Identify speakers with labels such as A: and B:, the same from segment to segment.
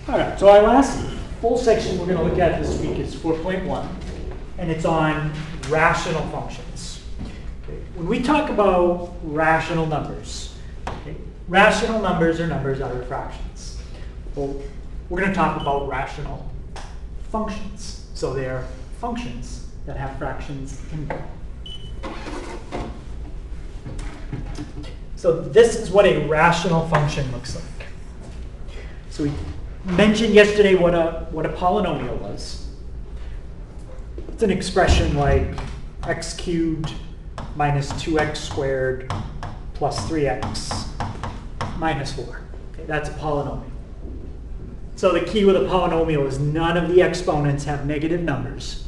A: All right, so our last full section we're going to look at this week is 4.1, and it's on rational functions. Okay. When we talk about rational numbers, okay, rational numbers are numbers out of fractions. Well, we're going to talk about rational functions. So they're functions that have fractions in them. So this is what a rational function looks like. So we mentioned yesterday what a polynomial was. It's an expression like x cubed minus 2x squared plus 3x minus 4. Okay, that's a polynomial. So the key with a polynomial is none of the exponents have negative numbers,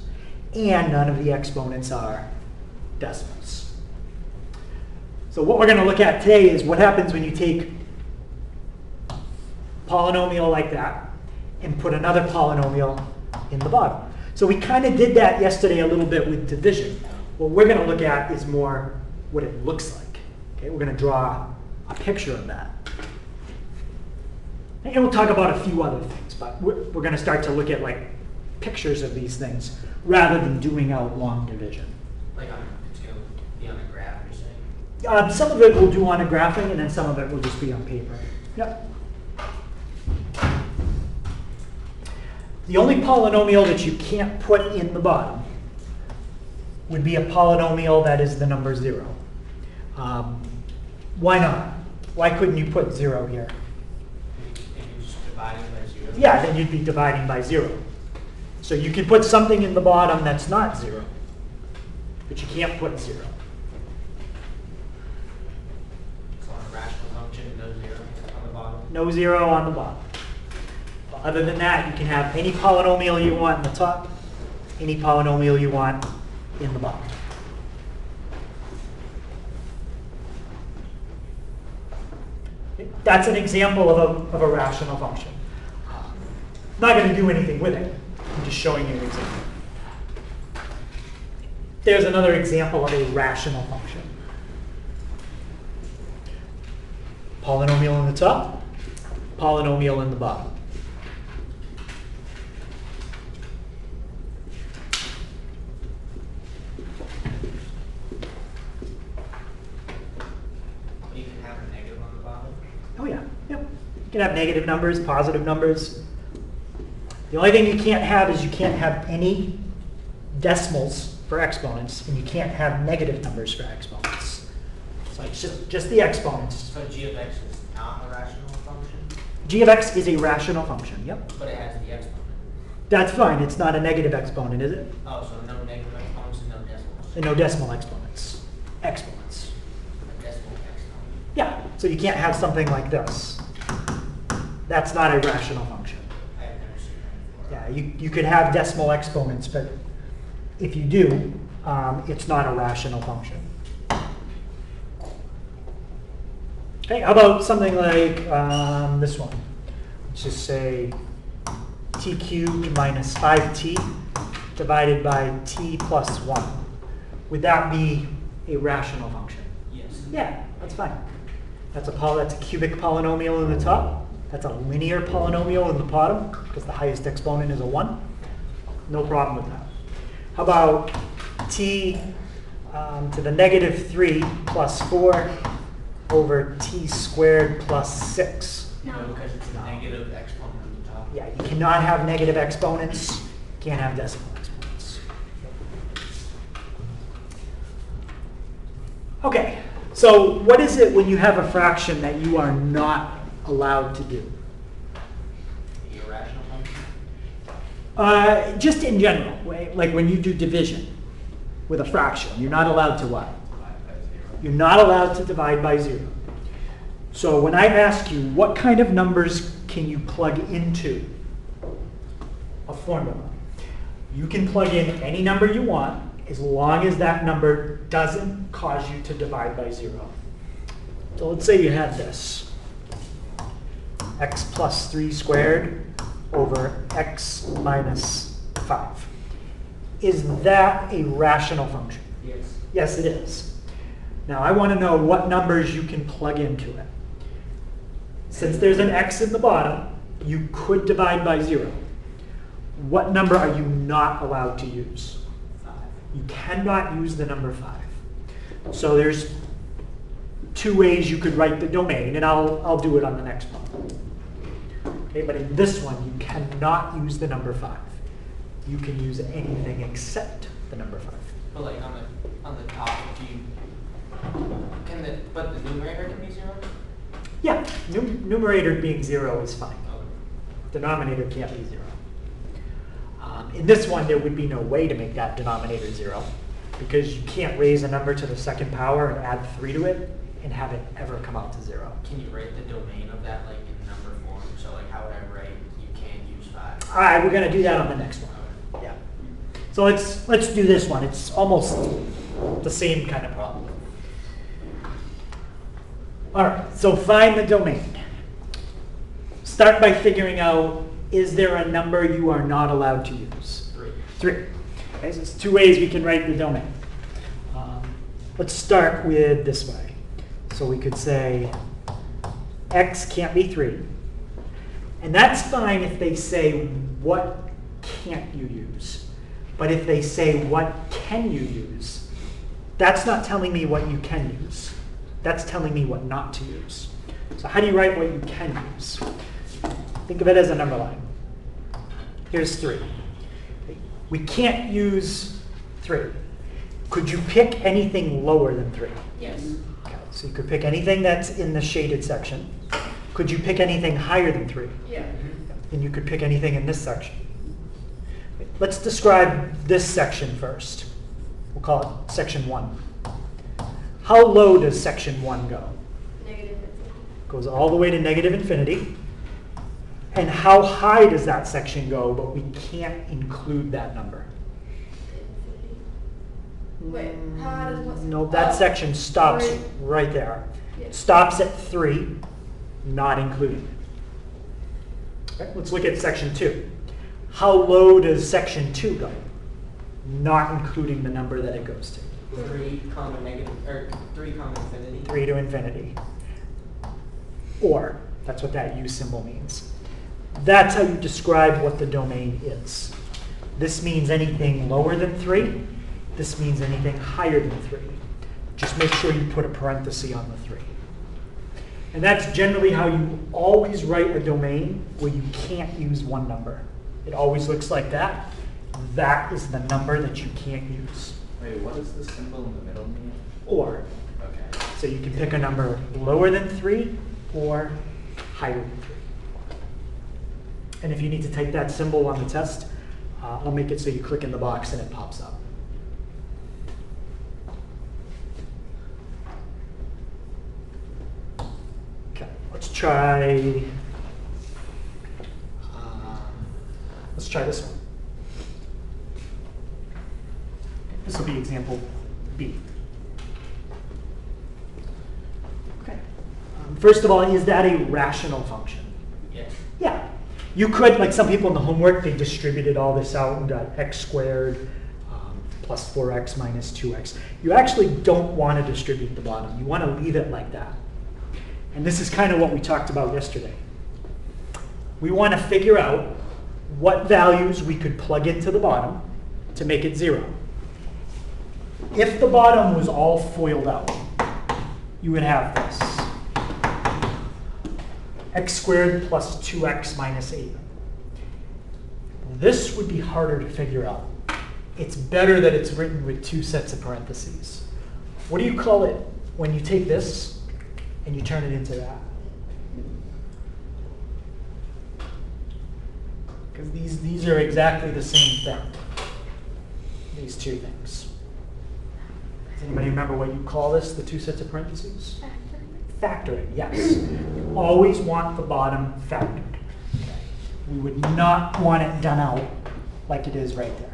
A: and none of the exponents are decimals. So what we're going to look at today is what happens when you take a polynomial like that and put another polynomial in the bottom. So we kind of did that yesterday a little bit with division. What we're going to look at is more what it looks like. Okay, we're going to draw a picture of that. And we'll talk about a few other things, but we're going to start to look at like pictures of these things rather than doing out long division.
B: Like it's going to be on a graph, you're saying?
A: Some of it we'll do on a graphing, and then some of it will just be on paper. Yep. The only polynomial that you can't put in the bottom would be a polynomial that is the number 0. Why not? Why couldn't you put 0 here?
B: And you're just dividing by 0?
A: Yeah, then you'd be dividing by 0. So you can put something in the bottom that's not 0, but you can't put 0.
B: So on a rational function, no 0 on the bottom?
A: No 0 on the bottom. Other than that, you can have any polynomial you want in the top, any polynomial you want in the bottom. That's an example of a rational function. I'm not going to do anything with it. I'm just showing you an example. There's another example of a rational function. Polynomial in the top, polynomial in the bottom.
B: You can have a negative on the bottom?
A: Oh yeah, yep. You can have negative numbers, positive numbers. The only thing you can't have is you can't have any decimals for exponents, and you can't have negative numbers for exponents. So it's just the exponents.
B: So g of x is not a rational function,
A: G of x is a rational function, yep.
B: but it has the exponent.
A: That's fine, it's not a negative exponent, is it?
B: Oh, so no negative exponents and no decimals.
A: And no decimal exponents. Exponents.
B: A decimal exponent.
A: Yeah, so you can't have something like this. That's not a rational function.
B: I have never seen that before.
A: Yeah, you could have decimal exponents, but if you do, it's not a rational function. Okay, how about something like this one? Let's just say t cubed minus 5t divided by t plus 1. Would that be a rational function?
B: Yes.
A: Yeah, that's fine. That's a cubic polynomial in the top. That's a linear polynomial in the bottom, because the highest exponent is a 1. No problem with that. How about t to the negative 3 plus 4 over t squared plus 6?
B: No, because it's a negative exponent on the top.
A: Yeah, you cannot have negative exponents. Can't have decimal exponents. Okay, so what is it when you have a fraction that you are not allowed to do?
B: A rational function?
A: Just in general, like when you do division with a fraction, you're not allowed to what?
B: Divide by 0.
A: You're not allowed to divide by 0. So when I ask you, what kind of numbers can you plug into a formula? You can plug in any number you want as long as that number doesn't cause you to divide by 0. So let's say you had this. X plus 3 squared over x minus 5. Is that a rational function?
B: Yes.
A: Yes, it is. Now I want to know what numbers you can plug into it. Since there's an x in the bottom, You could divide by 0. What number are you not allowed to use?
B: 5.
A: You cannot use the number 5. So there's 2 ways you could write the domain, and I'll do it on the next one. Okay, but in this one, you cannot use the number 5. You can use anything except the number 5.
B: But like on the top, but the numerator can be 0?
A: Yeah, numerator being 0 is fine.
B: Oh.
A: Denominator can't be 0. In this one, there would be no way to make that denominator 0 because you can't raise a number to the second power and add 3 to it and have it ever come out to 0.
B: Can you write the domain of that like in number form? So like how would I write you can't use 5?
A: All right, we're going to do that on the next one.
B: Okay.
A: Yeah. So let's do this one. It's almost the same kind of problem. All right, so find the domain. Start by figuring out, is there a number you are not allowed to use?
B: 3.
A: 3. Okay, so there's 2 ways we can write the domain. Let's start with this way. So we could say x can't be 3. And that's fine if they say, what can't you use? But if they say, what can you use? That's not telling me what you can use. That's telling me what not to use. So how do you write what you can use? Think of it as a number line. Here's 3. We can't use 3. Could you pick anything lower than 3?
B: Yes.
A: Okay, so you could pick anything that's in the shaded section. Could you pick anything higher than 3?
B: Yeah.
A: And you could pick anything in this section. Let's describe this section first. We'll call it section 1. How low does section 1 go?
C: Negative.
A: Goes all the way to negative infinity. And how high does that section go, but we can't include that number?
C: Wait, how high does what?
A: No, that section stops
C: 3.
A: right there.
C: Yeah.
A: Stops at 3, not including. Okay, let's look at section 2. How low does section 2 go? Not including the number that it goes to.
B: 3 comma negative, or 3 comma infinity.
A: 3 to infinity. Or, that's what that U symbol means. That's how you describe what the domain is. This means anything lower than 3. This means anything higher than 3. Just make sure you put a parenthesis on the 3. And that's generally how you always write a domain where you can't use one number. It always looks like that. That is the number that you can't use.
D: Wait, what does the symbol in the middle mean?
A: Or,
D: Okay.
A: so you can pick a number lower than 3 or higher than 3. And if you need to type that symbol on the test, I'll make it so you click in the box and it pops up. Okay, let's try this one. This will be example B. Okay. First of all, is that a rational function?
B: Yes.
A: Yeah. You could, like some people in the homework, they distributed all this out and got x squared plus 4x minus 2x. You actually don't want to distribute the bottom. You want to leave it like that. And this is kind of what we talked about yesterday. We want to figure out what values we could plug into the bottom to make it 0. If the bottom was all FOILed out, you would have this. X squared plus 2x minus 8. This would be harder to figure out. It's better that it's written with 2 sets of parentheses. What do you call it when you take this and you turn it into that? Because these are exactly the same thing. These 2 things. Does anybody remember what you call this, the 2 sets of parentheses? Factoring, yes. You always want the bottom factored. Okay. We would not want it done out like it is right there.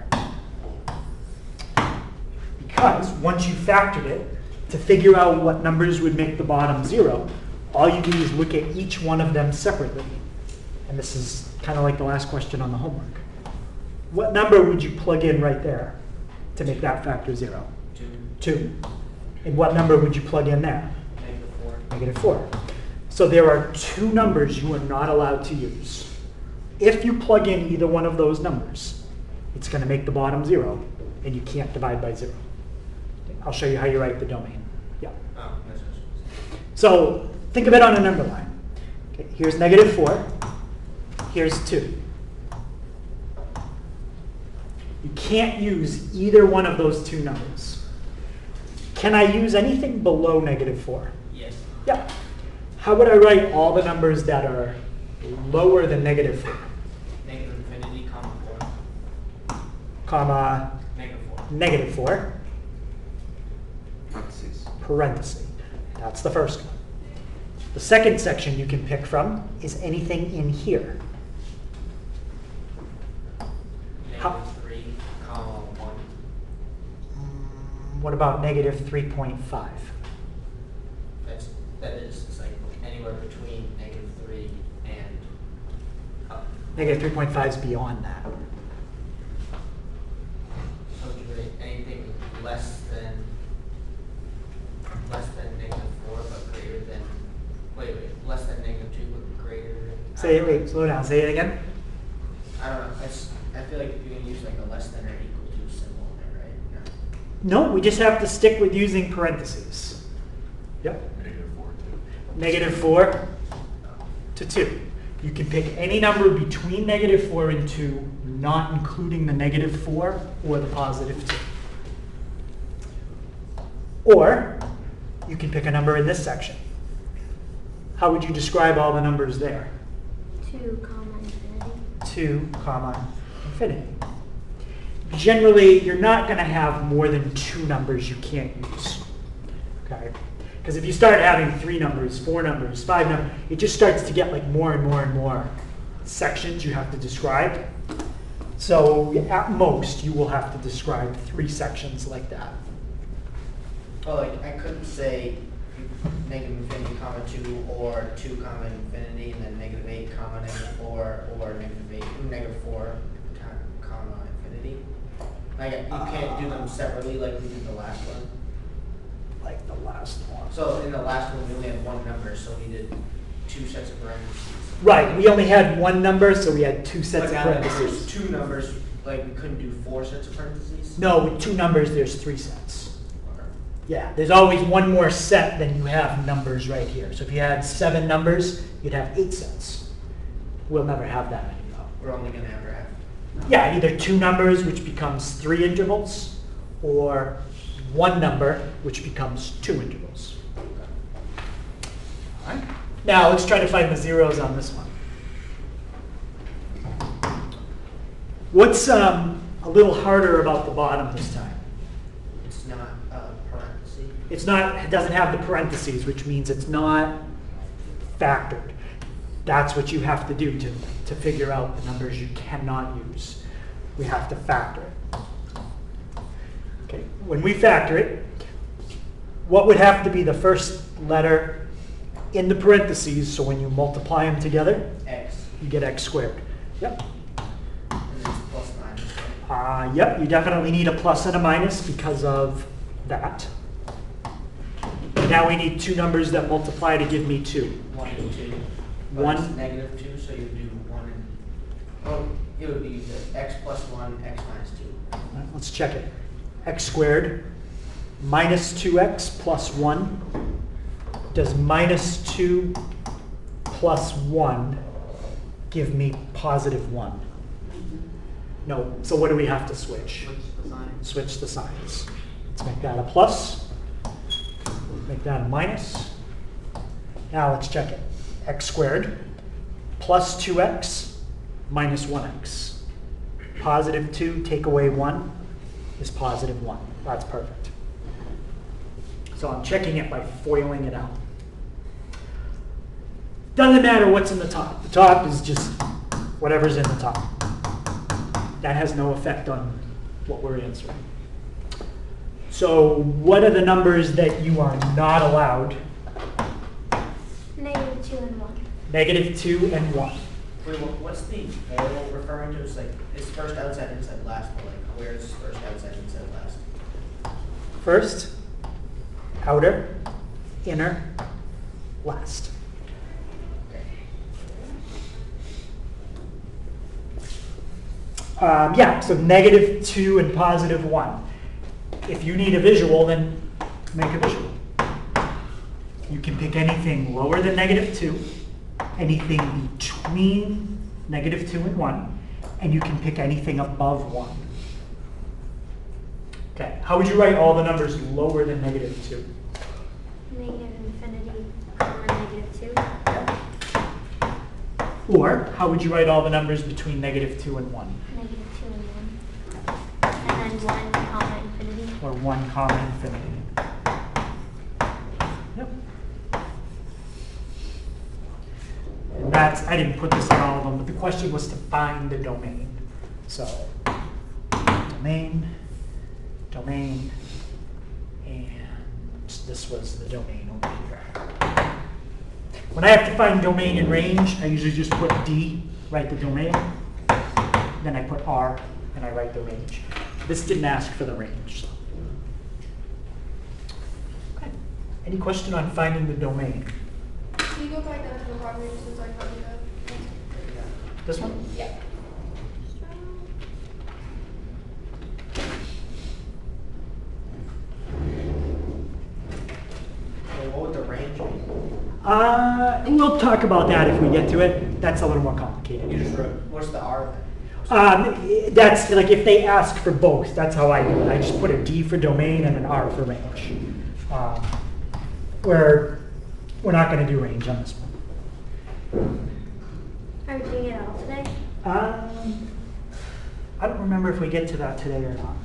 A: Because once you factored it, to figure out what numbers would make the bottom 0, all you do is look at each one of them separately. And this is kind of like the last question on the homework. What number would you plug in right there to make that factor 0?
B: 2.
A: 2. And what number would you plug in there?
B: Negative 4.
A: Negative 4. So there are 2 numbers you are not allowed to use. if you plug in either one of those numbers, it's going to make the bottom 0, and you can't divide by 0. I'll show you how you write the domain. Yeah.
B: Oh, that's what it was.
A: So think of it on a number line. Okay, here's -4. Here's 2. You can't use either one of those two numbers. Can I use anything below -4?
B: Yes.
A: Yeah. How would I write all the numbers that are lower than -4?
B: Negative infinity, comma 4.
A: Comma
B: Negative 4.
A: -4,
D: Parentheses.
A: parenthesis. That's the first one. The second section you can pick from is anything in here. How-
B: -3, comma 1.
A: What about -3.5?
B: That is, it's like anywhere between -3 and up.
A: -3.5 is beyond that.
B: So would you rate anything less than -4 but greater than, wait, less than -2 but greater than?
A: Wait, slow down. Say it again.
B: I don't know, I feel like you're gonna use like a less than or equal to symbol in there, right?
A: No, we just have to stick with using parentheses. Yep.
D: -4,
A: -4 to 2. You can pick any number between -4 and 2, not including the -4 or the +2. Or you can pick a number in this section. How would you describe all the numbers there?
C: 2, comma, infinity.
A: 2, comma, infinity. Generally, you're not going to have more than 2 numbers you can't use. Okay? Because if you start having 3 numbers, 4 numbers, 5 numbers, it just starts to get like more and more and more sections you have to describe. So at most, you will have to describe 3 sections like that.
B: Oh, like I couldn't say negative infinity, comma 2, or 2, comma infinity, and then -8, comma -4, or -4, comma infinity. Like you can't do them separately like we did the last one.
A: Like the last one.
B: So in the last one, we only had one number, so we did 2 sets of parentheses.
A: Right, we only had 1 number, so we had 2 sets
B: But
A: of
B: now that there's
A: parentheses.
B: 2 numbers, like we couldn't do 4 sets of parentheses?
A: No, with 2 numbers, there's 3 sets.
B: Okay.
A: Yeah, there's always one more set than you have numbers right here. So if you had 7 numbers, you'd have 8 sets. We'll never have that many though.
B: We're only gonna ever have.
A: Yeah, either 2 numbers, which becomes 3 intervals, or 1 number, which becomes 2 intervals. All right. Now let's try to find the zeros on this one. What's a little harder about the bottom this time?
B: It's not parentheses.
A: It's not, it doesn't have the parentheses, which means it's not factored. That's what you have to do to figure out the numbers you cannot use. We have to factor it. Okay, when we factor it, what would have to be the first letter in the parentheses, so when you multiply them together,
B: X.
A: you get x squared. Yep.
B: And then it's plus minus.
A: Yep, you definitely need a plus and a minus because of that. Now we need 2 numbers that multiply to give me 2.
B: 1 and 2. But
A: One.
B: it's -2, so you do 1 and, oh, it would be the x plus 1, x minus 2.
A: Right, let's check it. X squared minus 2x plus 1. Does minus 2 plus 1 give me positive 1? No. So what do we have to switch?
B: Switch the sign.
A: Switch the signs. Let's make that a plus. Make that a minus. Now let's check it. X squared plus 2x minus 1x. Positive 2 take away 1 is positive 1. That's perfect. So I'm checking it by foiling it out. Doesn't matter what's in the top. The top is just whatever's in the top. That has no effect on what we're answering. So what are the numbers that you are not allowed?
C: -2 and 1.
A: -2 and 1.
B: Wait, what's the arrow referring to? It's like, it's first, outside, inside, last, but like, where's first, outside, inside, last?
A: First, outer, inner, last.
B: Okay.
A: Yeah, so -2 and +1. If you need a visual, then make a visual. You can pick anything lower than -2, anything between -2 and 1, and you can pick anything above 1. Okay, how would you write all the numbers lower than -2?
C: Negative infinity, -2.
A: Or how would you write all the numbers between -2 and 1?
C: -2 and 1. And then 1, comma, infinity.
A: Or 1, comma, infinity. Yep. And that's, I didn't put this in all of them, but the question was to find the domain. So, domain, and this was the domain over here. When I have to find domain and range, I usually just put D, write the domain, then I put R, and I write the range. This didn't ask for the range. So. Okay. Any question on finding the domain?
E: Can you go back down to the quadrant since I copied that?
A: This one?
E: Yeah.
B: So what would the range be?
A: We'll talk about that if we get to it. That's a little more complicated.
B: You just wrote, what's the R then?
A: That's like if they ask for both, that's how I do it. I just put a D for domain and an R for range. Where we're not going to do range on this one.
C: Are we doing it all today?
A: I don't remember if we get to that today or not.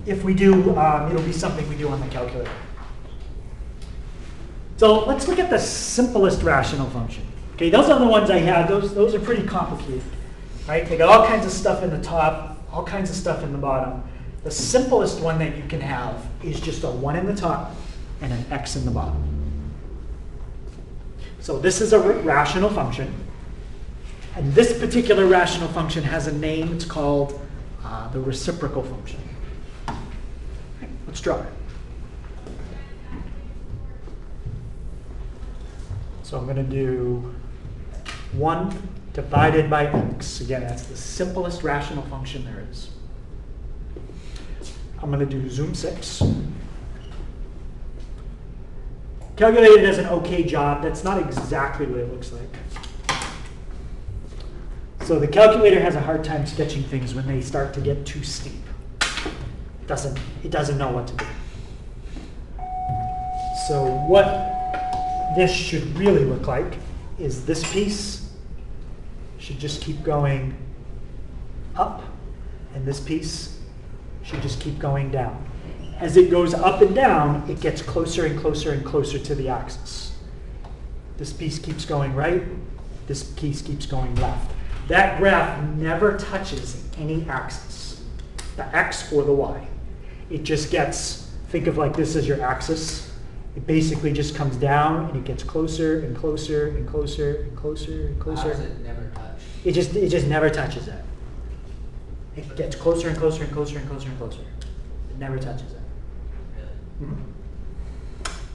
A: If we do, it'll be something we do on the calculator. So let's look at the simplest rational function. Okay, those are the ones I have. Those are pretty complicated. Right? They got all kinds of stuff in the top, all kinds of stuff in the bottom. The simplest one that you can have is just a 1 in the top and an x in the bottom. So this is a rational function. And this particular rational function has a name. It's called the reciprocal function. Okay, let's draw it. So I'm going to do 1 divided by x. Again, that's the simplest rational function there is. I'm going to do zoom 6. Calculated as an okay job. That's not exactly what it looks like. So the calculator has a hard time sketching things when they start to get too steep. It doesn't know what to do. So what this should really look like is this piece should just keep going up, and this piece should just keep going down. As it goes up and down, it gets closer and closer and closer to the axis. This piece keeps going right, this piece keeps going left. That graph never touches any axis, the x or the y. It just gets, think of like this as your axis. It basically just comes down and it gets closer and closer and closer and closer and
B: How
A: closer.
B: does it never touch?
A: It just never touches it. It gets closer and closer and closer and closer and closer. It never touches it.
B: Really?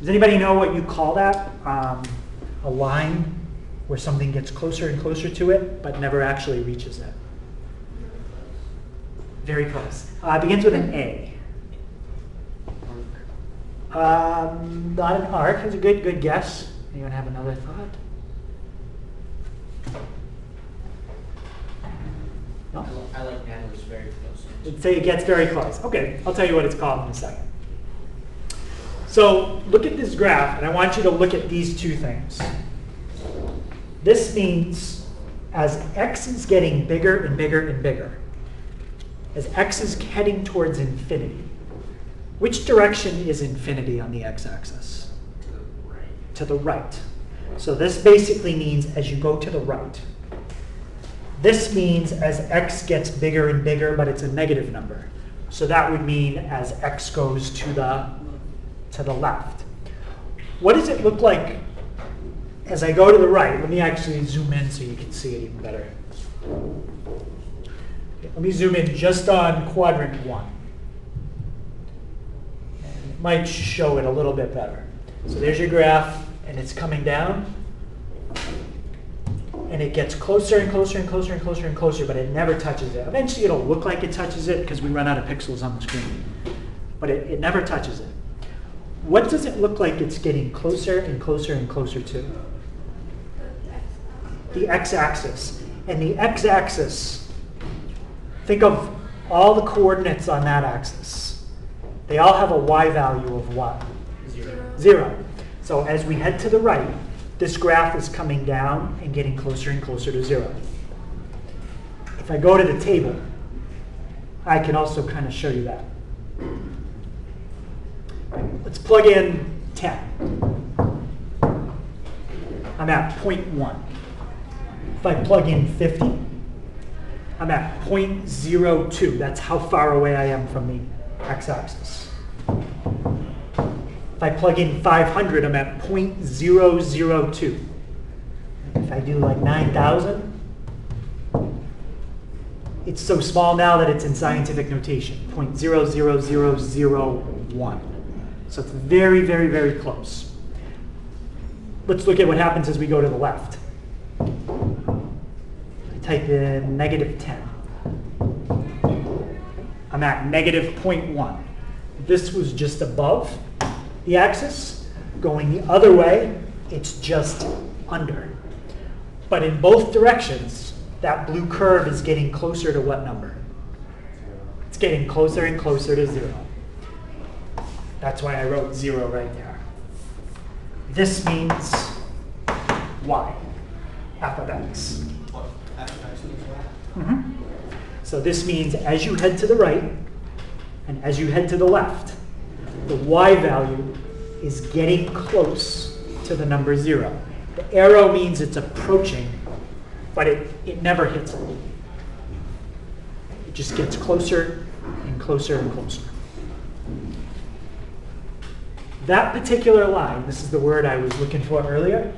A: Does anybody know what you call that? A line where something gets closer and closer to it, but never actually reaches it. Very close. It begins with an A. Not an arc. It's a good guess. Anyone have another thought? No?
B: I like that, it was very close.
A: Let's say it gets very close. Okay, I'll tell you what it's called in a second. So look at this graph, and I want you to look at these two things. This means as x is getting bigger and bigger and bigger, as x is heading towards infinity, which direction is infinity on the x-axis?
B: To the right.
A: To the right. So this basically means as you go to the right. This means as x gets bigger and bigger, but it's a negative number. So that would mean as x goes to the left. What does it look like as I go to the right? Let me actually zoom in so you can see it even better. Okay, let me zoom in just on quadrant 1. And it might show it a little bit better. So there's your graph, and it's coming down. and it gets closer and closer and closer and closer and closer, but it never touches it. Eventually it'll look like it touches it because we run out of pixels on the screen, but it never touches it. What does it look like it's getting closer and closer and closer to? The x-axis. And the x-axis, think of all the coordinates on that axis. They all have a y value of what? 0. So as we head to the right, this graph is coming down and getting closer and closer to 0. If I go to the table, I can also kind of show you that. Let's plug in 10. I'm at 0.1. If I plug in 50, I'm at 0.02. That's how far away I am from the x-axis. If I plug in 500, I'm at 0.002. If I do like 9,000, it's so small now that it's in scientific notation, 0.00001. So it's very, very, very close. Let's look at what happens as we go to the left. I type in -10. I'm at -0.1. This was just above the axis. Going the other way, it's just under. But in both directions, that blue curve is getting closer to what number? It's getting closer and closer to 0. That's why I wrote 0 right there. This means y, f of x. So this means as you head to the right and as you head to the left, the y value is getting close to the number 0. The arrow means it's approaching, but it never hits it. It just gets closer and closer and closer. That particular line, this is the word I was looking for earlier,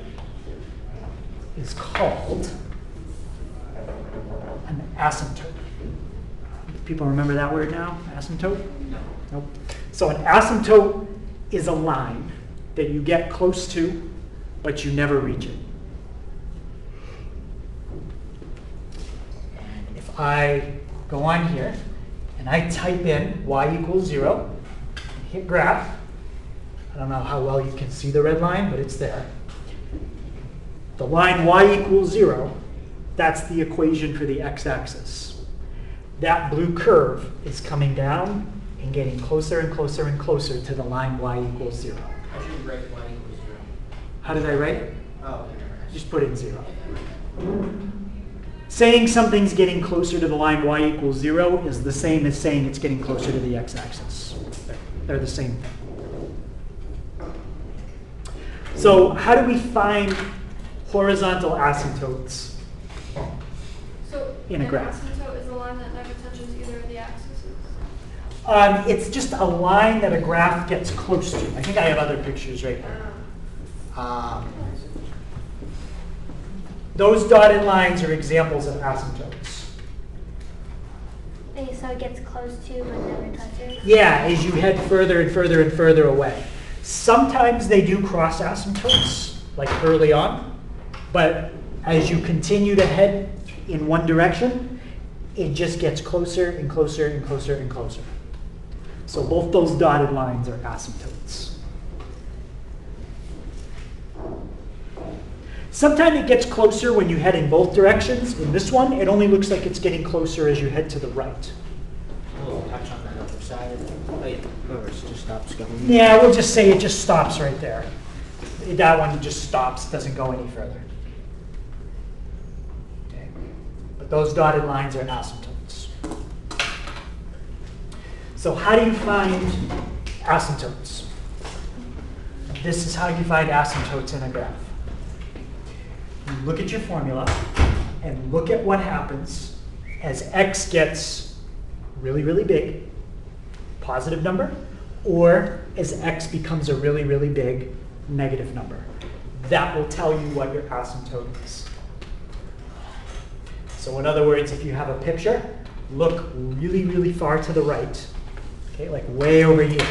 A: is called an asymptote. People remember that word now? Asymptote? Nope. So an asymptote is a line that you get close to, but you never reach it. If I go on here and I type in y equals 0, hit graph, I don't know how well you can see the red line, but it's there. The line y equals 0, that's the equation for the x-axis. That blue curve is coming down and getting closer and closer and closer to the line y equals 0.
B: How should you write y equals 0?
A: How did I write it?
B: Oh,
A: Just put in 0. Saying something's getting closer to the line y equals 0 is the same as saying it's getting closer to the x-axis. They're the same thing. So how do we find horizontal asymptotes
E: So
A: in a
E: an
A: graph?
E: asymptote is a line that never touches either of the axes.
A: It's just a line that a graph gets close to. I think I have other pictures right here. Those dotted lines are examples of asymptotes.
C: Okay, so it gets close to but never touches.
A: Yeah, as you head further and further and further away. Sometimes they do cross asymptotes, like early on, but as you continue to head in one direction, it just gets closer and closer and closer and closer. So both those dotted lines are asymptotes. Sometimes it gets closer when you head in both directions. In this one, it only looks like it's getting closer as you head to the right.
B: a little touch on that other side. Oh yeah, reverse just stops going.
A: Yeah, we'll just say it just stops right there. That one just stops, doesn't go any further. Okay. But those dotted lines are asymptotes. So how do you find asymptotes? This is how you find asymptotes in a graph. You look at your formula and look at what happens as x gets really, really big, positive number, or as x becomes a really, really big negative number. That will tell you what your asymptote is. So in other words, if you have a picture, look really, really far to the right, okay, like way over here,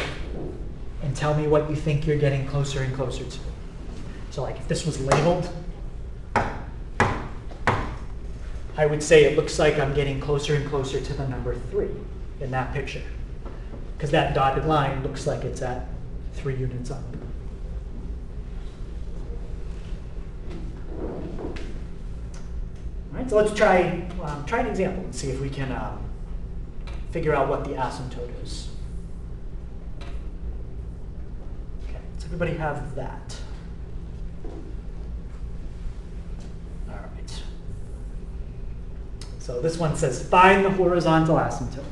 A: and tell me what you think you're getting closer and closer to. So like if this was labeled, I would say it looks like I'm getting closer and closer to the number 3 in that picture. Because that dotted line looks like it's at 3 units up. All right, so let's try an example and see if we can figure out what the asymptote is. Okay, does everybody have that? All right. So this one says, find the horizontal asymptote.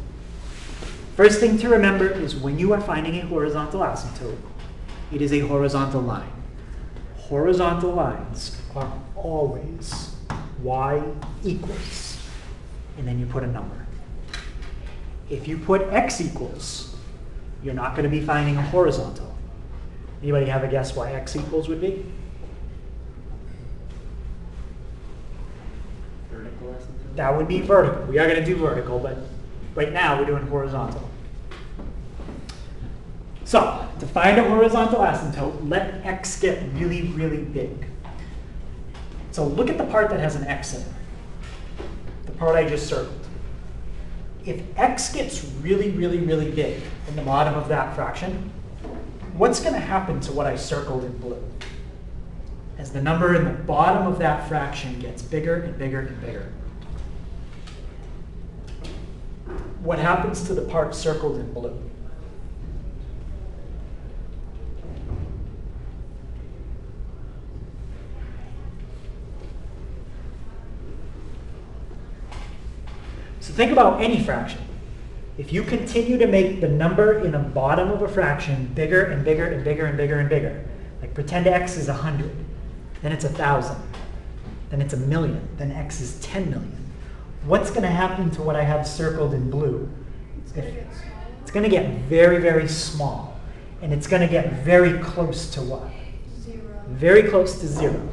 A: First thing to remember is when you are finding a horizontal asymptote, it is a horizontal line. Horizontal lines are always y equals, and then you put a number. If you put x equals, you're not going to be finding a horizontal. Anybody have a guess why x equals would be?
D: Vertical asymptote?
A: That would be vertical. We are going to do vertical, but right now we're doing horizontal. So, to find a horizontal asymptote, let x get really, really big. So look at the part that has an x in it, the part I just circled. If x gets really, really, really big in the bottom of that fraction, what's going to happen to what I circled in blue? As the number in the bottom of that fraction gets bigger and bigger and bigger, what happens to the part circled in blue? So think about any fraction. If you continue to make the number in the bottom of a fraction bigger and bigger and bigger and bigger and bigger, like pretend x is 100, then it's 1,000, then it's 1,000,000, then x is 10 million. What's going to happen to what I have circled in blue?
E: It's going to get smaller.
A: It's going to get very, very small. And it's going to get very close to what?
E: 0.
A: Very close to 0.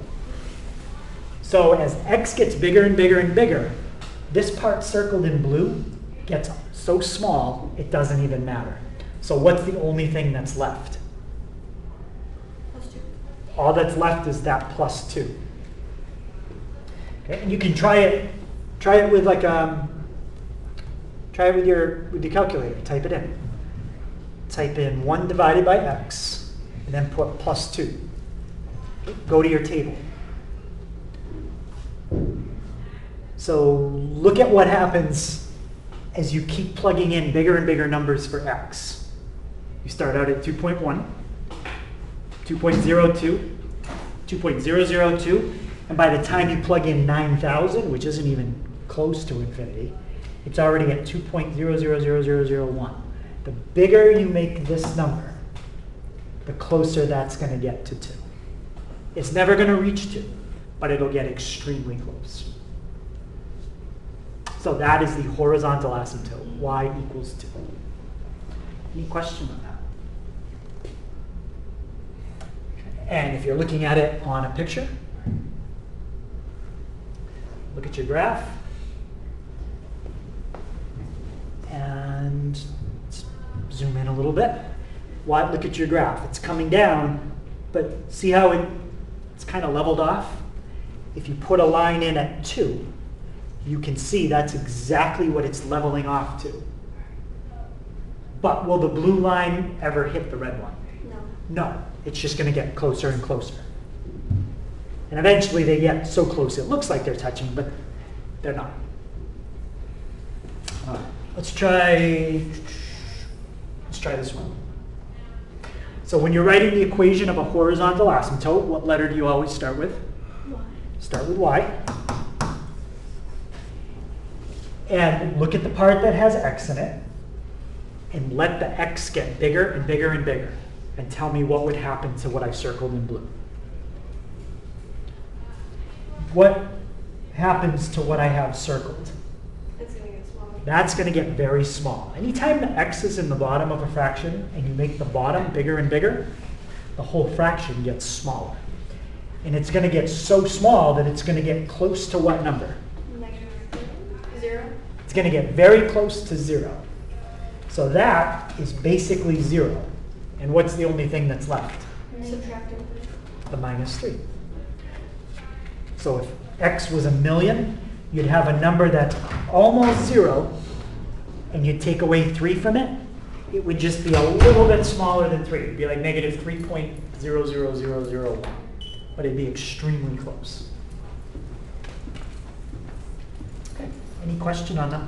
A: So as x gets bigger and bigger and bigger, this part circled in blue gets so small, it doesn't even matter. So what's the only thing that's left?
E: +2.
A: All that's left is that +2. Okay, and you can try it with like try it with your calculator. Type it in. Type in 1 divided by x, and then put +2. Okay, go to your table. So look at what happens as you keep plugging in bigger and bigger numbers for x. You start out at 2.1, 2.02, 2.002, and by the time you plug in 9,000, which isn't even close to infinity, it's already at 2.0000001. The bigger you make this number, the closer that's going to get to 2. It's never going to reach 2, but it'll get extremely close. So that is the horizontal asymptote, y equals 2. Any question on that? And if you're looking at it on a picture, look at your graph. And let's zoom in a little bit. Look at your graph. It's coming down, but see how it's kind of leveled off? If you put a line in at 2, you can see that's exactly what it's leveling off to. But will the blue line ever hit the red one?
C: No.
A: No, it's just going to get closer and closer. And eventually they get so close it looks like they're touching, but they're not. Let's try this one. So when you're writing the equation of a horizontal asymptote, what letter do you always start with?
C: Y.
A: Start with y. And look at the part that has x in it, and let the x get bigger and bigger and bigger, and tell me what would happen to what I circled in blue. What happens to what I have circled?
E: It's going to get smaller.
A: That's going to get very small. Anytime the x is in the bottom of a fraction and you make the bottom bigger and bigger, the whole fraction gets smaller. And it's going to get so small that it's going to get close to what number?
E: -0.
A: It's going to get very close to 0. So that is basically 0. And what's the only thing that's left?
E: Subtracting.
A: The -3. So if x was 1,000,000, you'd have a number that's almost 0, and you'd take away 3 from it, it would just be a little bit smaller than 3. It'd be like negative 3.00001, but it'd be extremely close. Okay. Any question on that?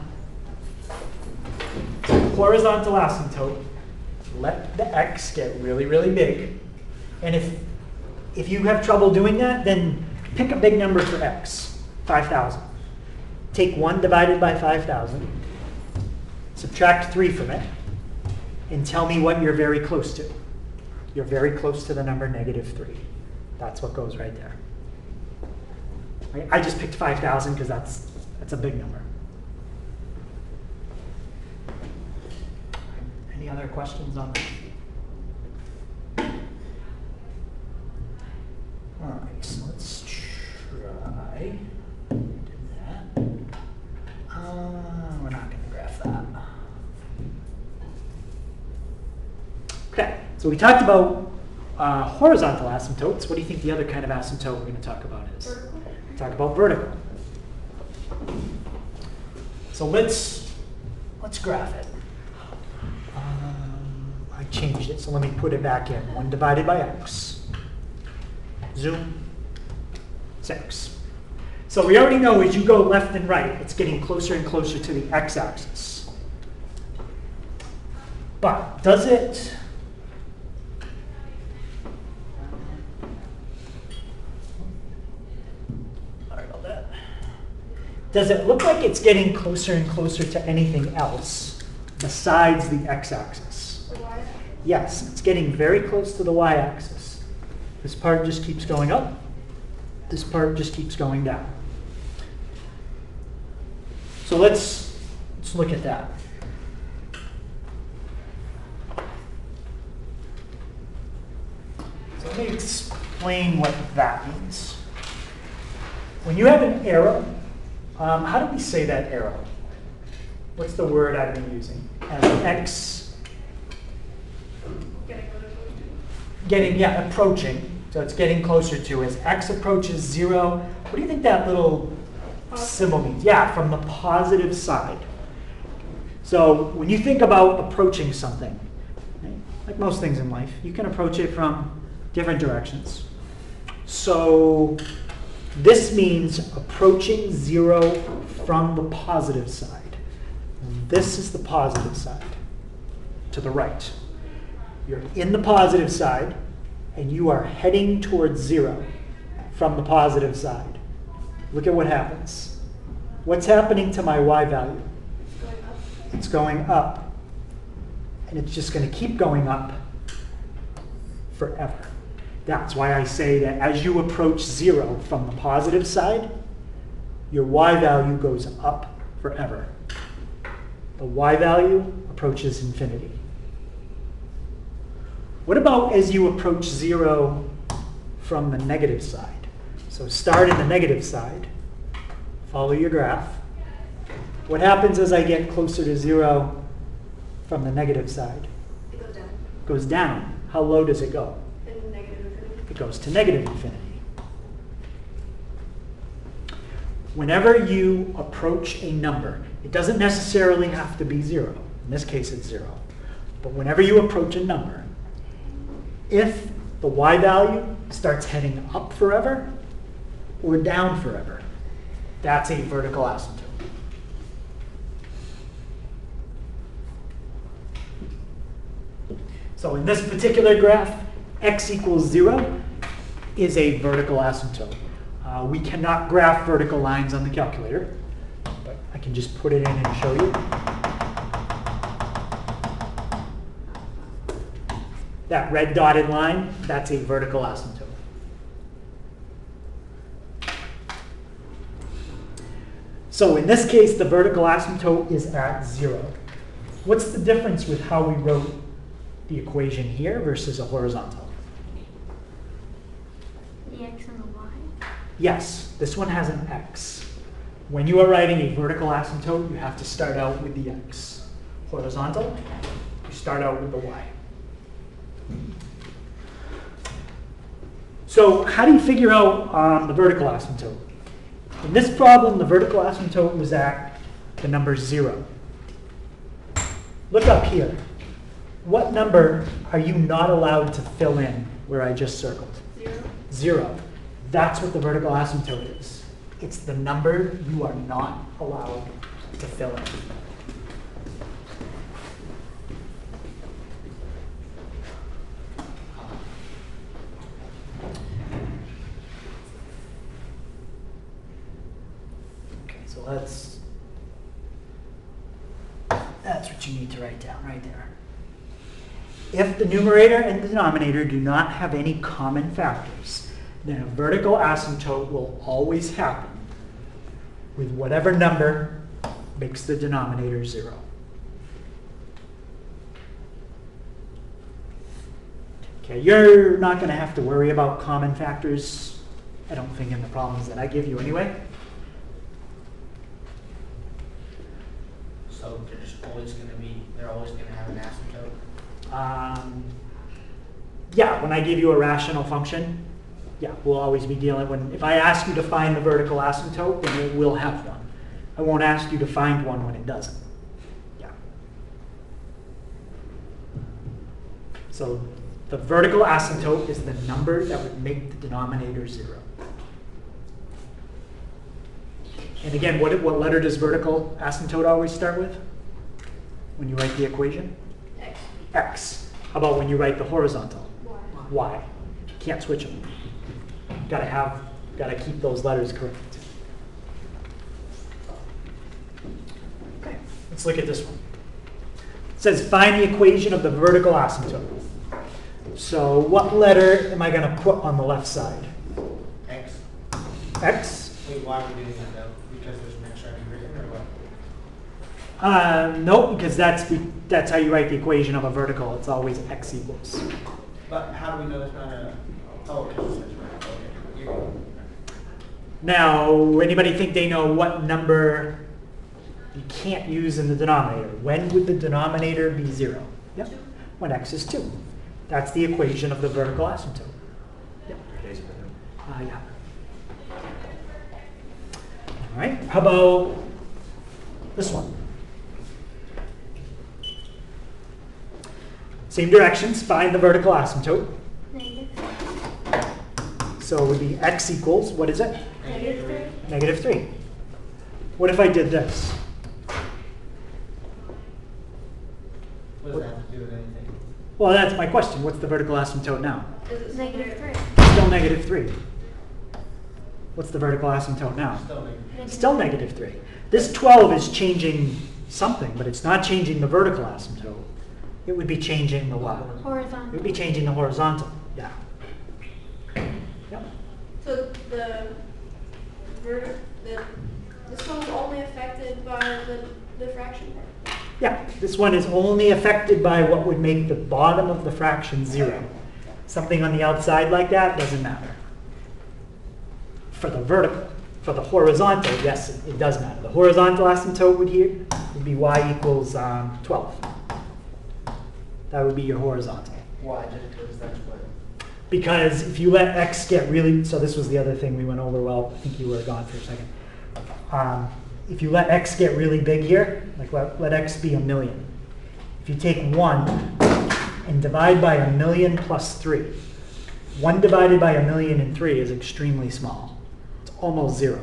A: So horizontal asymptote, let the x get really, really big. And if you have trouble doing that, then pick a big number for x, 5,000. Take 1 divided by 5,000, subtract 3 from it, and tell me what you're very close to. You're very close to the number negative 3. That's what goes right there. Right? I just picked 5,000 because that's a big number. Any other questions on that? All right, so let's try. Did that. We're not going to graph that. Okay, so we talked about horizontal asymptotes. What do you think the other kind of asymptote we're going to talk about is?
E: Vertical.
A: Talk about vertical. So let's graph it. I changed it, so let me put it back in. 1 divided by x. Zoom. 6. So we already know as you go left and right, it's getting closer and closer to the x-axis. But does it... Sorry about that. Does it look like it's getting closer and closer to anything else besides the x-axis?
E: The y.
A: Yes, it's getting very close to the y-axis. This part just keeps going up. This part just keeps going down. So let's look at that. So let me explain what that means. When you have an arrow, how do we say that arrow? What's the word I've been using? As x approaching. So it's getting closer to. As x approaches 0, what do you think that little symbol means? Yeah, from the positive side. So when you think about approaching something, right, like most things in life, you can approach it from different directions. So this means approaching 0 from the positive side. This is the positive side, to the right. You're in the positive side, and you are heading towards 0 from the positive side. Look at what happens. What's happening to my y value?
E: Going up.
A: It's going up. And it's just going to keep going up forever. That's why I say that as you approach 0 from the positive side, your y value goes up forever. The y value approaches infinity. What about as you approach 0 from the negative side? So start in the negative side, follow your graph. What happens as I get closer to 0 from the negative side?
E: It goes down.
A: It goes down. How low does it go?
E: In negative infinity.
A: It goes to negative infinity. Whenever you approach a number, it doesn't necessarily have to be 0. In this case, it's 0. But whenever you approach a number, if the y value starts heading up forever or down forever, that's a vertical asymptote. So in this particular graph, x equals 0 is a vertical asymptote. We cannot graph vertical lines on the calculator, but I can just put it in and show you. That red dotted line, that's a vertical asymptote. So in this case, the vertical asymptote is at 0. What's the difference with how we wrote the equation here versus a horizontal?
C: The x and the y.
A: Yes, this one has an x. When you are writing a vertical asymptote, you have to start out with the x. Horizontal, you start out with the y. So how do you figure out the vertical asymptote? In this problem, the vertical asymptote was at the number 0. Look up here. What number are you not allowed to fill in where I just circled?
E: 0.
A: 0. That's what the vertical asymptote is. It's the number you are not allowed to fill in. Okay, so that's what you need to write down right there. If the numerator and the denominator do not have any common factors, then a vertical asymptote will always happen with whatever number makes the denominator 0. Okay, you're not going to have to worry about common factors, I don't think, in the problems that I give you anyway.
B: So they're always gonna have an asymptote?
A: Yeah, when I give you a rational function, yeah, we'll always be dealing if I ask you to find the vertical asymptote, then it will have one. I won't ask you to find one when it doesn't. Yeah. So the vertical asymptote is the number that would make the denominator 0. And again, what letter does vertical asymptote always start with when you write the equation?
E: X.
A: X. How about when you write the horizontal?
E: Y.
A: Y. Can't switch them. Gotta keep those letters correct. Okay, let's look at this one. It says find the equation of the vertical asymptote. So what letter am I going to put on the left side?
B: X.
A: X?
B: Wait, why are we doing that though? Because there's an extra written or what?
A: No, because that's how you write the equation of a vertical. It's always x equals.
B: But how do we know there's not a, oh, because it says right, okay. You're good.
A: Now, anybody think they know what number you can't use in the denominator? When would the denominator be 0? Yep.
E: 2.
A: When x is 2. That's the equation of the vertical asymptote. Yep. Yeah. All right. How about this one? Same directions. Find the vertical asymptote.
C: Negative.
A: So it would be x equals, what is it?
C: -3.
A: -3. What if I did this?
B: What does that have to do with anything?
A: Well, that's my question. What's the vertical asymptote now?
E: Is it still
C: -3.
E: there?
A: Still -3. What's the vertical asymptote now?
B: Still negative.
A: Still -3. This 12 is changing something, but it's not changing the vertical asymptote. It would be changing the what? It
C: Horizontal.
A: would be changing the horizontal. Yeah. Yep.
E: So this one was only affected by the fraction part.
A: Yeah, this one is only affected by what would make the bottom of the fraction 0. Something on the outside like that doesn't matter. For the vertical, for the horizontal, yes, it does matter. The horizontal asymptote would be y equals 12. That would be your horizontal.
B: Why? Just because that's what.
A: Because if you let x get really, so this was the other thing we went over, well, I think you were gone for a second. If you let x get really big here, like let x be 1,000,000. If you take 1 and divide by 1,000,000 plus 3, 1 divided by 1,000,003 is extremely small. It's almost 0.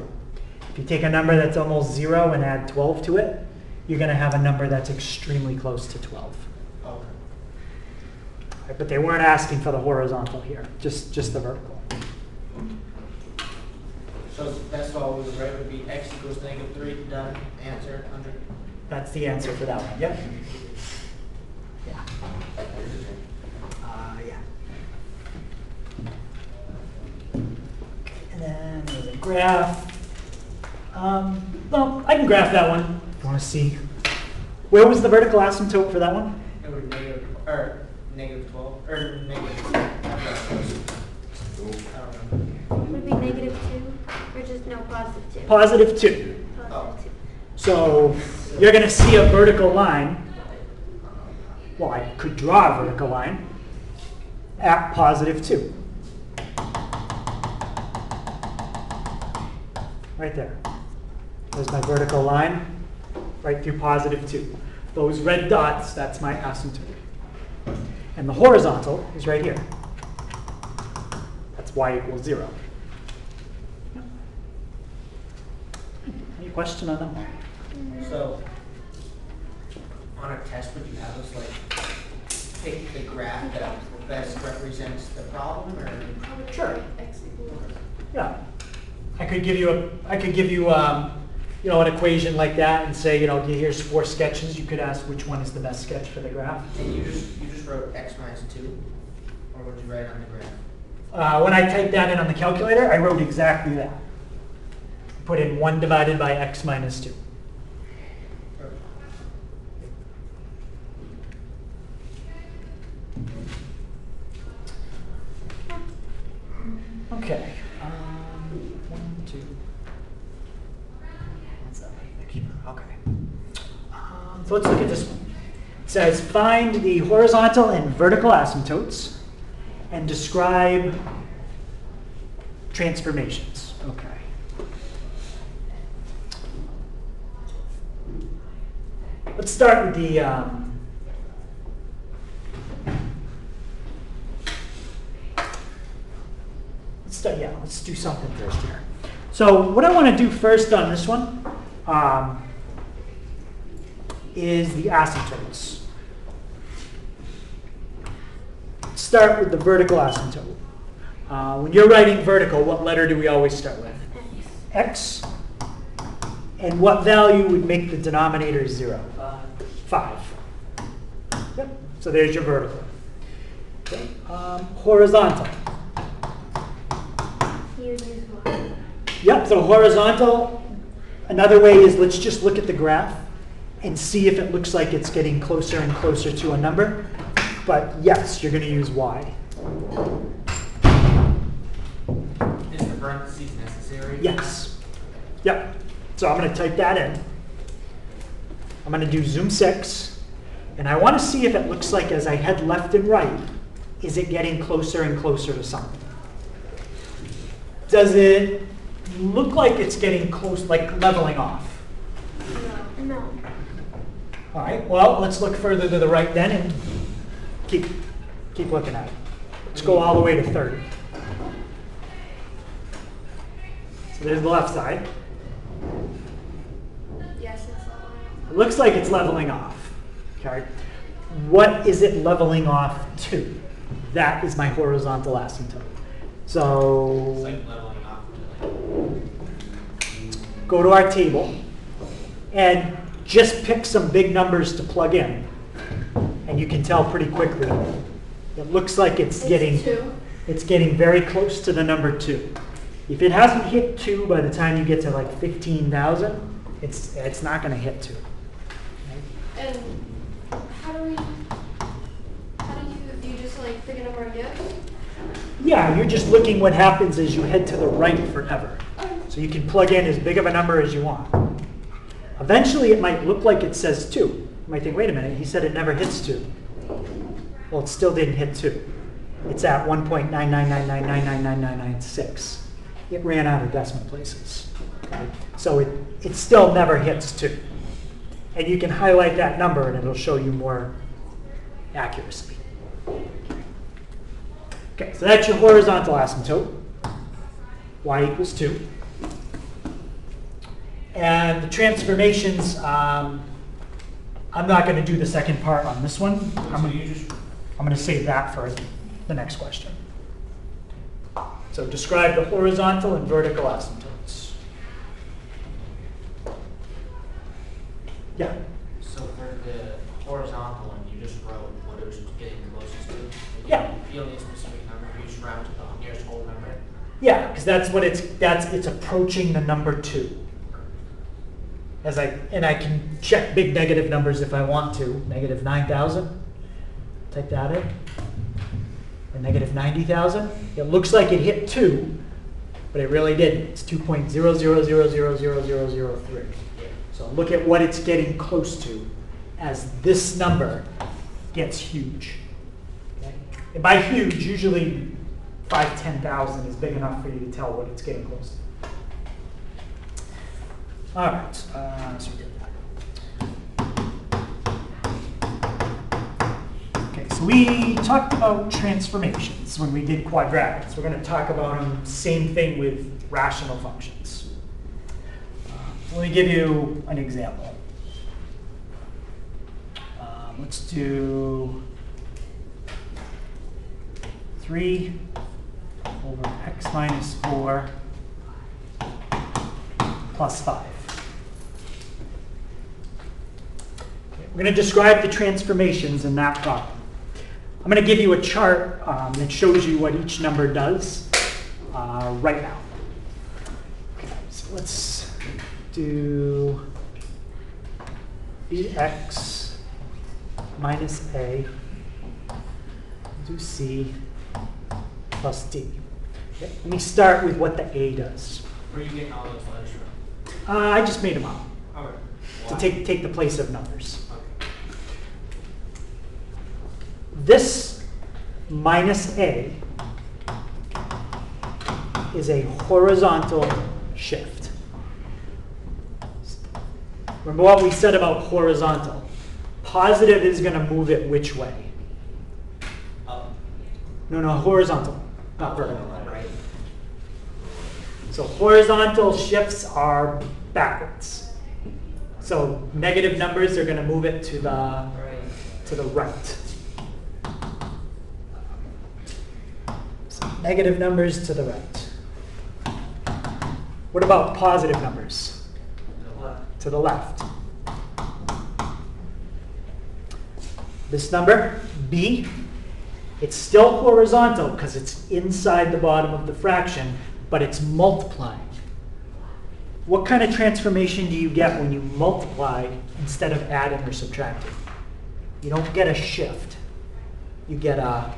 A: If you take a number that's almost 0 and add 12 to it, you're going to have a number that's extremely close to 12.
B: Okay.
A: Right, but they weren't asking for the horizontal here, just the vertical.
B: So that's all we would write would be x equals -3, done, answer, 100.
A: That's the answer for that one. Yep. Yeah. Yeah. And then there's a graph. Well, I can graph that one if you want to see. Where was the vertical asymptote for that one?
B: It would be -12, or negative. I don't know.
C: Would it be -2, or just no +2?
A: +2.
C: Positive 2.
A: So you're going to see a vertical line. Well, I could draw a vertical line at +2. right there. There's my vertical line, right through positive 2. Those red dots, that's my asymptote. And the horizontal is right here. That's y equals 0. Any question on that one?
B: So, on a test, would you have us like pick the graph that best represents the problem, or?
A: Sure.
E: X equals.
A: Yeah. I could give you you know, an equation like that and say, you know, here's 4 sketches. You could ask which one is the best sketch for the graph.
B: And you just wrote x minus 2, or what did you write on the graph?
A: When I typed that in on the calculator, I wrote exactly that. Put in 1 divided by x minus 2. Okay. 1, 2. What's that picture? Okay. So let's look at this one. It says find the horizontal and vertical asymptotes and describe transformations. Okay. Let's start with the let's do something first here. So what I want to do first on this one is the asymptotes. Let's start with the vertical asymptote. When you're writing vertical, what letter do we always start with? X. And what value would make the denominator 0? 5. Yep. So there's your vertical. Okay. Horizontal.
C: You use y.
A: Yep, so horizontal, another way is let's just look at the graph and see if it looks like it's getting closer and closer to a number. But yes, you're going to use y.
B: Is the parentheses necessary?
A: Yes. Yep. So I'm going to type that in. I'm going to do zoom 6. And I want to see if it looks like as I head left and right, is it getting closer and closer to something? Does it look like it's getting close, like leveling off?
C: No.
A: All right, well, let's look further to the right then and keep looking at it. Let's go all the way to 30. So there's the left side.
E: Yes, it's
A: It looks like it's leveling off. Okay. What is it leveling off to? That is my horizontal asymptote. So
B: It's like leveling off to like.
A: go to our table and just pick some big numbers to plug in. And you can tell pretty quickly. It looks like it's getting
E: 2.
A: very close to the number 2. If it hasn't hit 2 by the time you get to like 15,000, it's not going to hit 2.
E: And do you just like pick a number and guess?
A: Yeah, you're just looking what happens as you head to the right forever. So you can plug in as big of a number as you want. Eventually it might look like it says 2. You might think, wait a minute, he said it never hits 2. Well, it still didn't hit 2. It's at 1.999999996. It ran out of decimal places. Okay? So it still never hits 2. And you can highlight that number and it'll show you more accuracy. Okay, so that's your horizontal asymptote. Y equals 2. And the transformations, I'm not going to do the second part on this one. I'm going to save that for the next question. So describe the horizontal and vertical asymptotes. Yeah.
B: So for the horizontal one, you just wrote what it was getting closest to.
A: Yeah.
B: You don't need a specific number. You just round to the nearest whole number.
A: Yeah, because that's what it's approaching the number 2. And I can check big negative numbers if I want to. Negative 9,000. Type that in. Or negative 90,000. It looks like it hit 2, but it really didn't. It's 2.000000003. So look at what it's getting close to as this number gets huge. Okay? And by huge, usually 5,000 to 10,000 is big enough for you to tell what it's getting close to. All right, so we did that. Okay, so we talked about transformations when we did quadratics. We're going to talk about them, same thing with rational functions. Let me give you an example. Let's do 3 over x minus 4 plus 5. Okay, we're going to describe the transformations in that problem. I'm going to give you a chart that shows you what each number does right now. Okay, so let's do bx minus a, do c plus d. Okay, let me start with what the a does.
F: Where are you getting all those letters from?
A: I just made them up
F: Okay.
A: to
F: Why?
A: take the place of numbers.
F: Okay.
A: This minus a is a horizontal shift. Remember what we said about horizontal. Positive is going to move it which way?
F: Up.
A: No, horizontal, not vertical.
F: Right.
A: So horizontal shifts are backwards. So negative numbers are going to move it to the right. So negative numbers to the right. What about positive numbers? To the left. This number, b, it's still horizontal because it's inside the bottom of the fraction, but it's multiplying. What kind of transformation do you get when you multiply instead of adding or subtracting? You don't get a shift. You get a,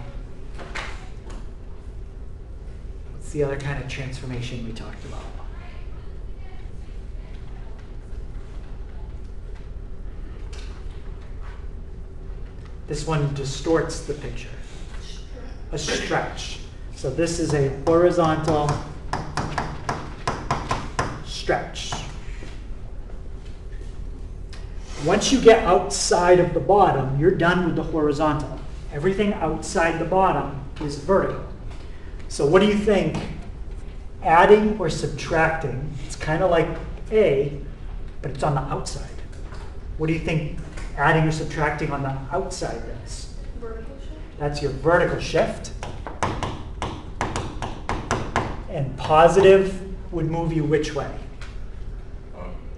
A: what's the other kind of transformation we talked about? This one distorts the picture. A stretch. So this is a horizontal stretch. Once you get outside of the bottom, you're done with the horizontal. Everything outside the bottom is vertical. So what do you think? Adding or subtracting, it's kind of like A, but it's on the outside. What do you think adding or subtracting on the outside does?
E: Vertical shift.
A: That's your vertical shift. And positive would move you which way?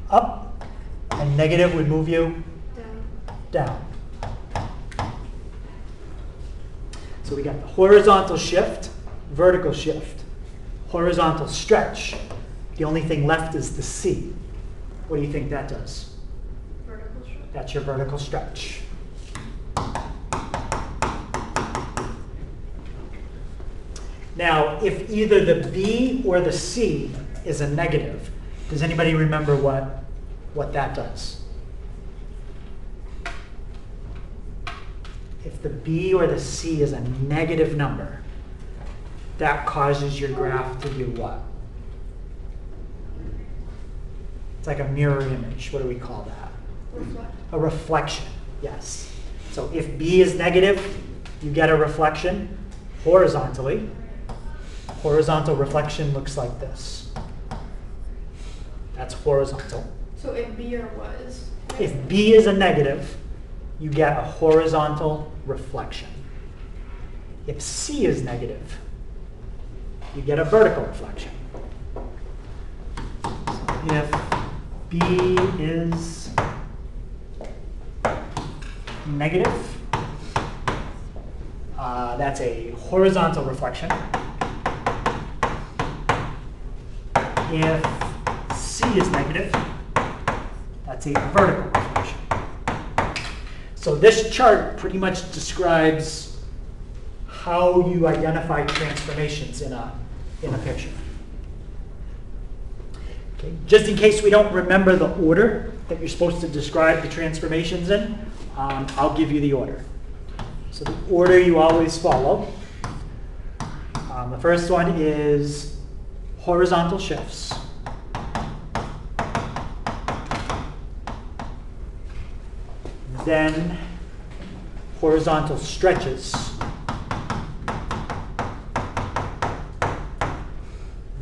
A: Up. And negative would move you
E: Down.
A: down. So we got the horizontal shift, vertical shift, horizontal stretch. The only thing left is the C. What do you think that does?
E: Vertical shift.
A: That's your vertical stretch. Now, if either the B or the C is a negative, does anybody remember what that does? If the B or the C is a negative number, that causes your graph to do what? It's like a mirror image. What do we call that?
E: Reflect.
A: A reflection, yes. So if B is negative, you get a reflection horizontally. Horizontal reflection looks like this. That's horizontal.
E: So if B or was.
A: If B is a negative, you get a horizontal reflection. If C is negative, you get a vertical reflection. So if B is negative, that's a horizontal reflection. If C is negative, that's a vertical reflection. So this chart pretty much describes how you identify transformations in a picture. Okay. Just in case we don't remember the order that you're supposed to describe the transformations in, I'll give you the order. So the order you always follow. The first one is horizontal shifts. then horizontal stretches,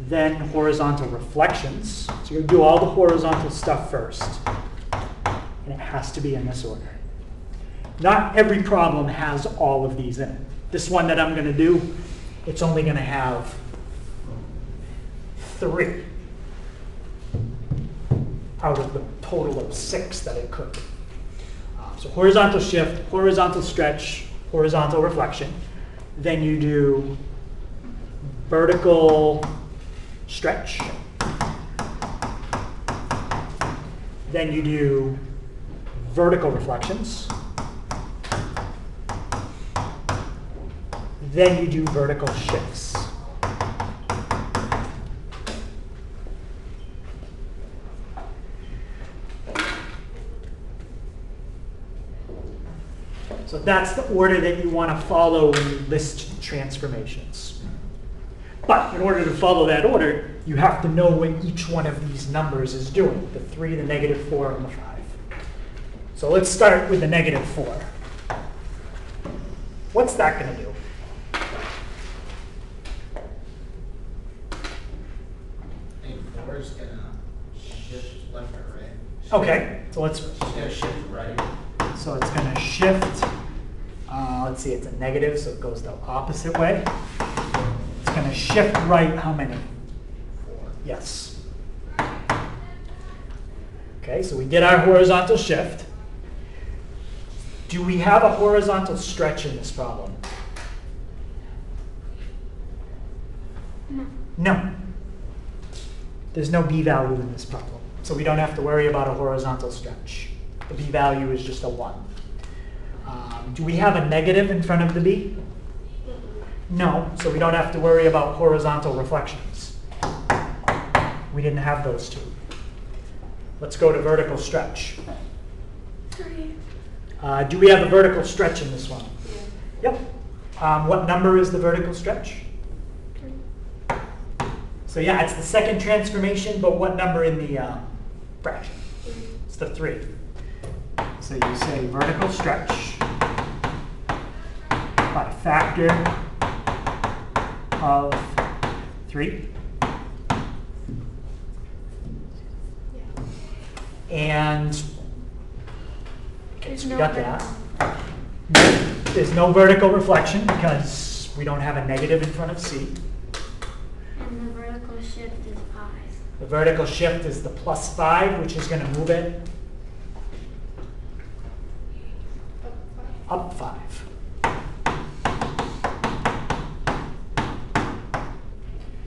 A: then horizontal reflections. So you're going to do all the horizontal stuff first, and it has to be in this order. Not every problem has all of these in it. This one that I'm going to do, it's only going to have 3 out of the total of 6 that it could. So horizontal shift, horizontal stretch, horizontal reflection. Then you do vertical stretch. Then you do vertical reflections. Then you do vertical shifts. So that's the order that you want to follow when you list transformations. But in order to follow that order, you have to know what each one of these numbers is doing, the 3, the -4, and the 5. So let's start with the -4. What's that going to do?
B: I think 4 is gonna shift left or right.
A: Okay, so let's,
B: It's gonna shift right.
A: so it's going to shift. Let's see, it's a negative, so it goes the opposite way. It's going to shift right how many?
B: 4.
A: Yes. Okay, so we did our horizontal shift. Do we have a horizontal stretch in this problem?
C: No.
A: No. There's no b value in this problem, so we don't have to worry about a horizontal stretch. The b value is just a 1. Do we have a negative in front of the b? No, so we don't have to worry about horizontal reflections. We didn't have those two. Let's go to vertical stretch.
E: 3.
A: Do we have a vertical stretch in this one?
E: Yeah.
A: Yep. What number is the vertical stretch?
E: 3.
A: So yeah, it's the second transformation, but what number in the fraction?
E: 3.
A: It's the 3. So you say vertical stretch by a factor of 3.
E: Yeah.
A: And okay,
C: There's
A: so we
C: no
A: got
C: vertical.
A: that. There's no vertical reflection because we don't have a negative in front of C.
C: And the vertical shift is 5.
A: The vertical shift is the +5, which is going to move it
E: Up 5.
A: up 5.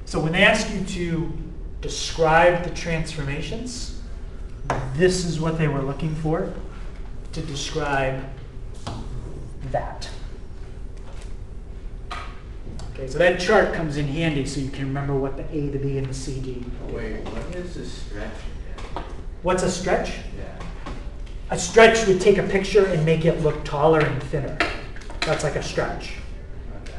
A: So when they ask you to describe the transformations, this is what they were looking for to describe that. Okay, so that chart comes in handy so you can remember what the A, the B, and the C, D.
D: Wait, what is a stretch again?
A: What's a stretch?
D: Yeah.
A: A stretch would take a picture and make it look taller and thinner. That's like a stretch.
D: Okay.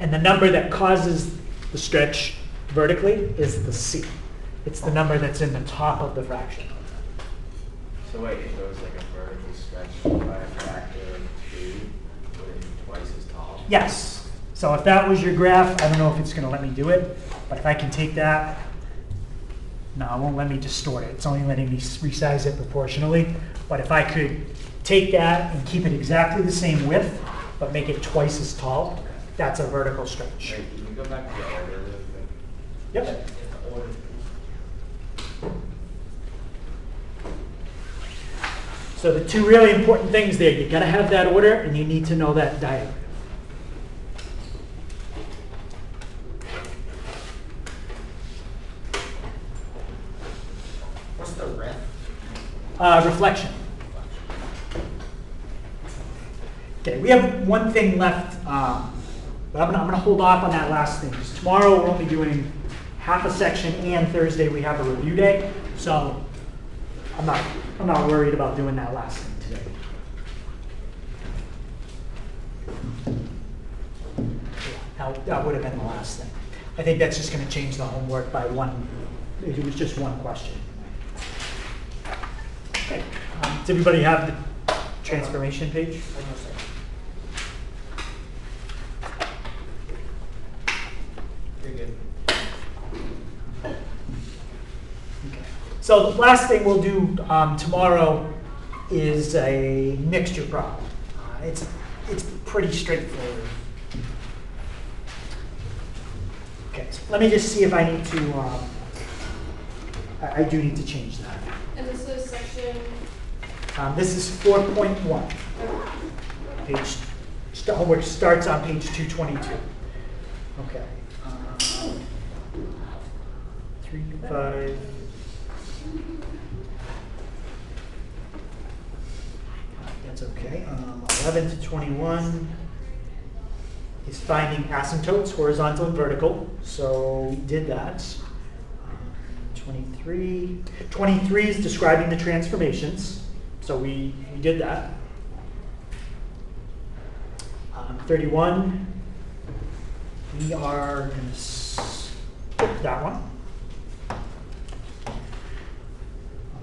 A: And the number that causes the stretch vertically is the C. It's the number that's in the top of the fraction.
D: So wait, it goes like a vertical stretch by a factor of 2, would it be twice as tall?
A: Yes. So if that was your graph, I don't know if it's going to let me do it, but if I can take that, no, it won't let me distort it. It's only letting me resize it proportionally. But if I could take that and keep it exactly the same width, but make it twice as tall, that's a vertical stretch.
D: Wait, can you go back to the order real quick?
A: Yep.
B: In the order.
A: So the two really important things there, you gotta have that order and you need to know that diagram.
B: What's the ref?
A: Reflection. Okay, we have one thing left, but I'm gonna hold off on that last thing. 'Cause tomorrow we're only doing half a section and Thursday we have a review day. So I'm not worried about doing that last thing today. Yeah, that would have been the last thing. I think that's just gonna change the homework by one, it was just one question. Okay, does everybody have the transformation page.
B: One more second. You're good.
A: So the last thing we'll do tomorrow is a mixture problem. It's pretty straightforward. Okay, so let me just see if I need to, I do need to change that.
E: And this is section,
A: This is 4.1. Page, homework starts on page 222. Okay. 3, 5. That's okay. 11 to 21 is finding asymptotes, horizontal and vertical. So we did that. 23 is describing the transformations. So we did that. 31, we are going to skip that one. I'll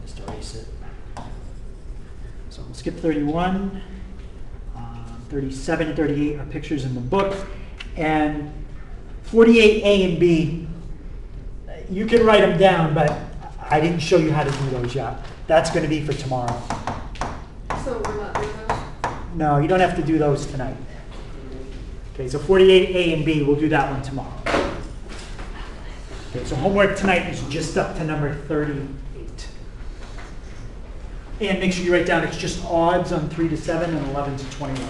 A: just erase it. So we'll skip 31. 37 and 38 are pictures in the book. And 48A and B, you can write them down, but I didn't show you how to do those yet. That's going to be for tomorrow.
E: so we're not doing those?
A: No, you don't have to do those tonight. Okay, so 48A and B, we'll do that one tomorrow. Okay, so homework tonight is just up to number 38. And make sure you write down it's just odds on 3 to 7 and 11 to 21.